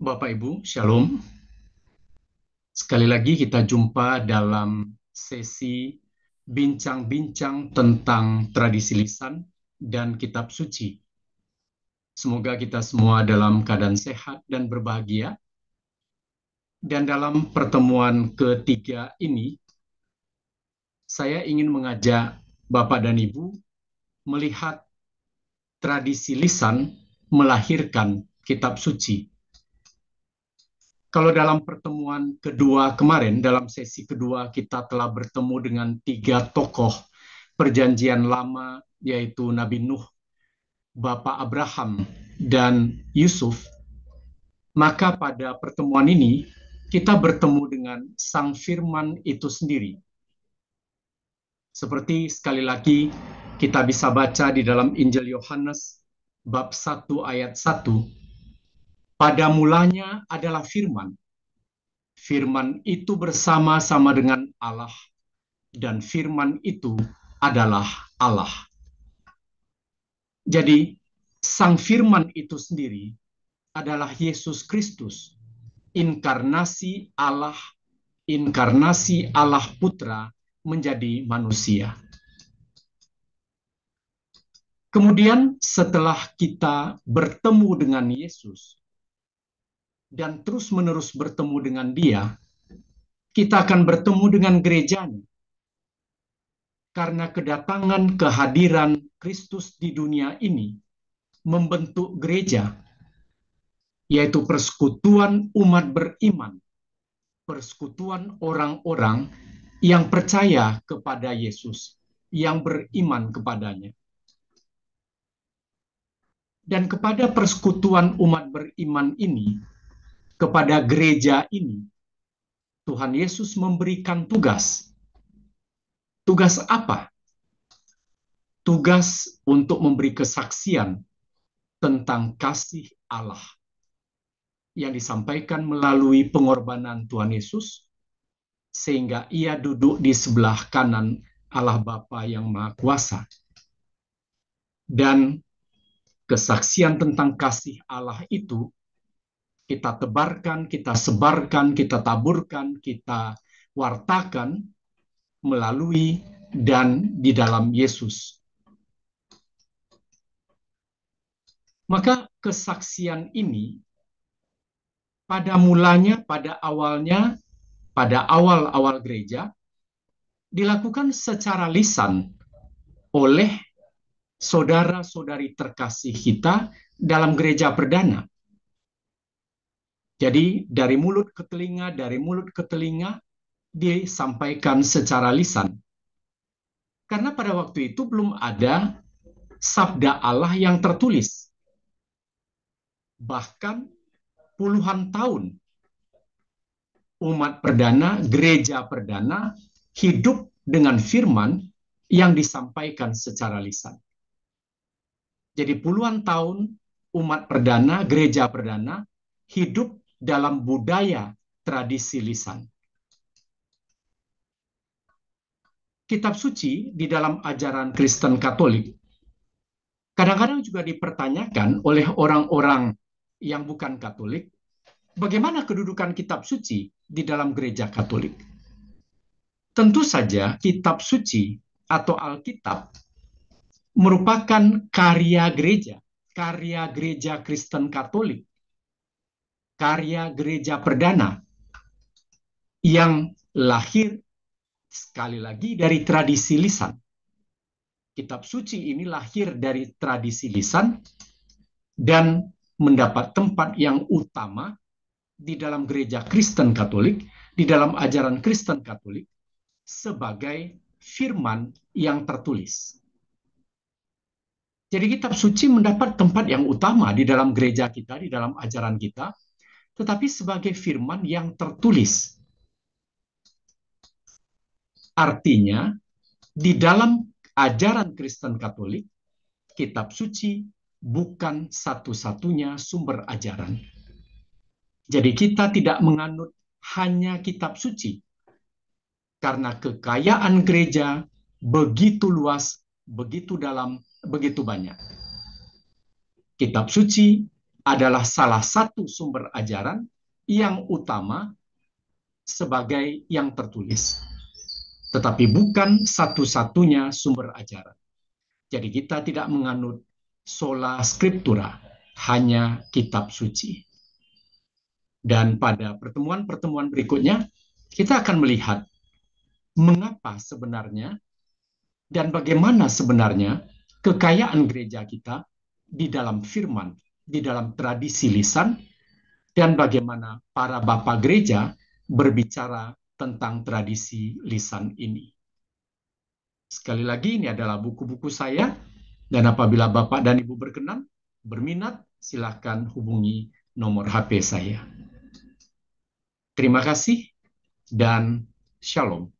Bapak Ibu, Shalom. Sekali lagi kita jumpa dalam sesi bincang-bincang tentang tradisi lisan dan kitab suci. Semoga kita semua dalam keadaan sehat dan berbahagia. Dan dalam pertemuan ketiga ini, saya ingin mengajak Bapak dan Ibu melihat tradisi lisan melahirkan kitab suci. Kalau dalam pertemuan kedua kemarin, dalam sesi kedua kita telah bertemu dengan tiga tokoh perjanjian lama, yaitu Nabi Nuh, Bapak Abraham, dan Yusuf. Maka pada pertemuan ini, kita bertemu dengan Sang Firman itu sendiri. Seperti sekali lagi kita bisa baca di dalam Injil Yohanes, bab 1 ayat 1, pada mulanya adalah Firman. Firman itu bersama-sama dengan Allah, dan firman itu adalah Allah. Jadi, sang firman itu sendiri adalah Yesus Kristus, inkarnasi Allah Putra menjadi manusia. Kemudian setelah kita bertemu dengan Yesus dan terus-menerus bertemu dengan Dia, kita akan bertemu dengan gerejanya. Karena kedatangan kehadiran Kristus di dunia ini membentuk gereja, yaitu persekutuan umat beriman, persekutuan orang-orang yang percaya kepada Yesus, yang beriman kepadanya. Dan kepada persekutuan umat beriman ini, kepada gereja ini, Tuhan Yesus memberikan tugas. Tugas apa? Tugas untuk memberi kesaksian tentang kasih Allah yang disampaikan melalui pengorbanan Tuhan Yesus, sehingga ia duduk di sebelah kanan Allah Bapa yang Maha Kuasa. Dan kesaksian tentang kasih Allah itu kita tebarkan, kita sebarkan, kita taburkan, kita wartakan melalui dan di dalam Yesus. Maka kesaksian ini pada mulanya, pada awal-awal gereja, dilakukan secara lisan oleh saudara-saudari terkasih kita dalam gereja perdana. Jadi dari mulut ke telinga disampaikan secara lisan. Karena pada waktu itu belum ada sabda Allah yang tertulis. Bahkan puluhan tahun umat perdana, gereja perdana hidup dengan firman yang disampaikan secara lisan. Jadi puluhan tahun umat perdana, gereja perdana hidup dalam budaya tradisi lisan. Kitab suci di dalam ajaran Kristen Katolik kadang-kadang juga dipertanyakan oleh orang-orang yang bukan Katolik, bagaimana kedudukan kitab suci di dalam gereja Katolik? Tentu saja kitab suci atau Alkitab merupakan karya gereja Kristen Katolik, karya gereja perdana yang lahir sekali lagi dari tradisi lisan. Kitab suci ini lahir dari tradisi lisan dan mendapat tempat yang utama di dalam gereja Kristen Katolik, di dalam ajaran Kristen Katolik, sebagai firman yang tertulis. Jadi kitab suci mendapat tempat yang utama di dalam gereja kita, di dalam ajaran kita, tetapi sebagai firman yang tertulis. Artinya, di dalam ajaran Kristen Katolik, kitab suci bukan satu-satunya sumber ajaran. Jadi kita tidak menganut hanya kitab suci, karena kekayaan gereja begitu luas, begitu dalam, begitu banyak. Kitab suci adalah salah satu sumber ajaran yang utama sebagai yang tertulis, tetapi bukan satu-satunya sumber ajaran. Jadi kita tidak menganut sola scriptura, hanya kitab suci. Dan pada pertemuan-pertemuan berikutnya, kita akan melihat mengapa sebenarnya dan bagaimana sebenarnya kekayaan gereja kita di dalam firman, di dalam tradisi lisan, dan bagaimana para bapak gereja berbicara tentang tradisi lisan ini. Sekali lagi, ini adalah buku-buku saya, dan apabila Bapak dan Ibu berkenan, berminat, silakan hubungi nomor HP saya. Terima kasih dan shalom.